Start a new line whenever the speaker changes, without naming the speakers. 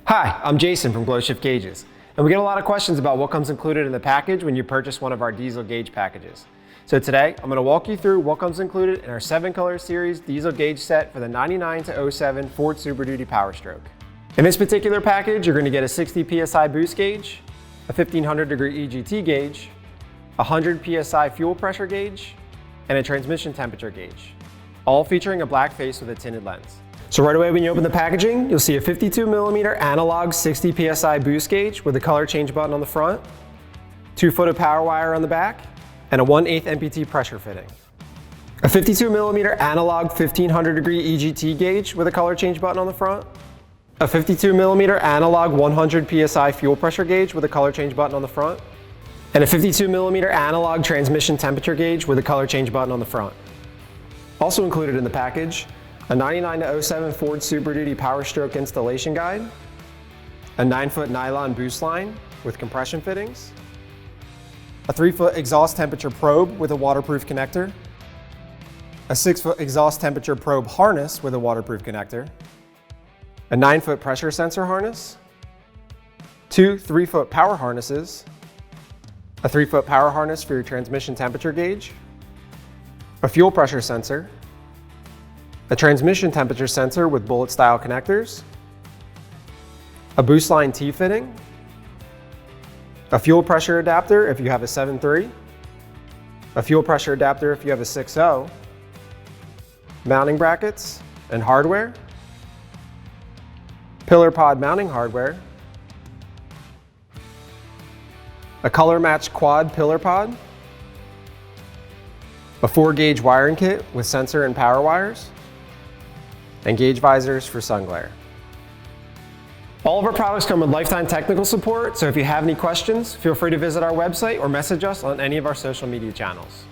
Hi, I'm Jason from GlowShift Gauges, and we get a lot of questions about what comes included in the package when you purchase one of our diesel gauge packages. So today, I'm going to walk you through what comes included in our 7-color series diesel gauge set for the 99 to 07 Ford Super Duty Powerstroke. In this particular package, you're going to get a 60 PSI Boost Gauge, a 1500 degree EGT gauge, a 100 PSI Fuel Pressure Gauge, and a transmission temperature gauge, all featuring a black face with a tinted lens. So right away when you open the packaging, you'll see a 52mm analog 60 PSI boost gauge with a color change button on the front, 2-foot of power wire on the back, and a 1/8 MPT pressure fitting. A 52mm analog 1500 degree EGT gauge with a color change button on the front, a 52mm analog 100 PSI fuel pressure gauge with a color change button on the front, and a 52mm analog transmission temperature gauge with a color change button on the front. Also included in the package, a 99 to 07 Ford Super Duty Powerstroke installation guide, a 9-foot nylon boost line with compression fittings, a 3-foot exhaust temperature probe with a waterproof connector, a 6-foot exhaust temperature probe harness with a waterproof connector, a 9-foot pressure sensor harness, 2 3-foot power harnesses, a 3-foot power harness for your transmission temperature gauge, a fuel pressure sensor, a transmission temperature sensor with bullet style connectors, a boost line T-fitting, a fuel pressure adapter if you have a 7.3, a fuel pressure adapter if you have a 6.0, mounting brackets and hardware, pillar pod mounting hardware, a color matched quad pillar pod, a 4-gauge wiring kit with sensor and power wires, and gauge visors for sun glare. All of our products come with lifetime technical support, so if you have any questions, feel free to visit our website or message us on any of our social media channels.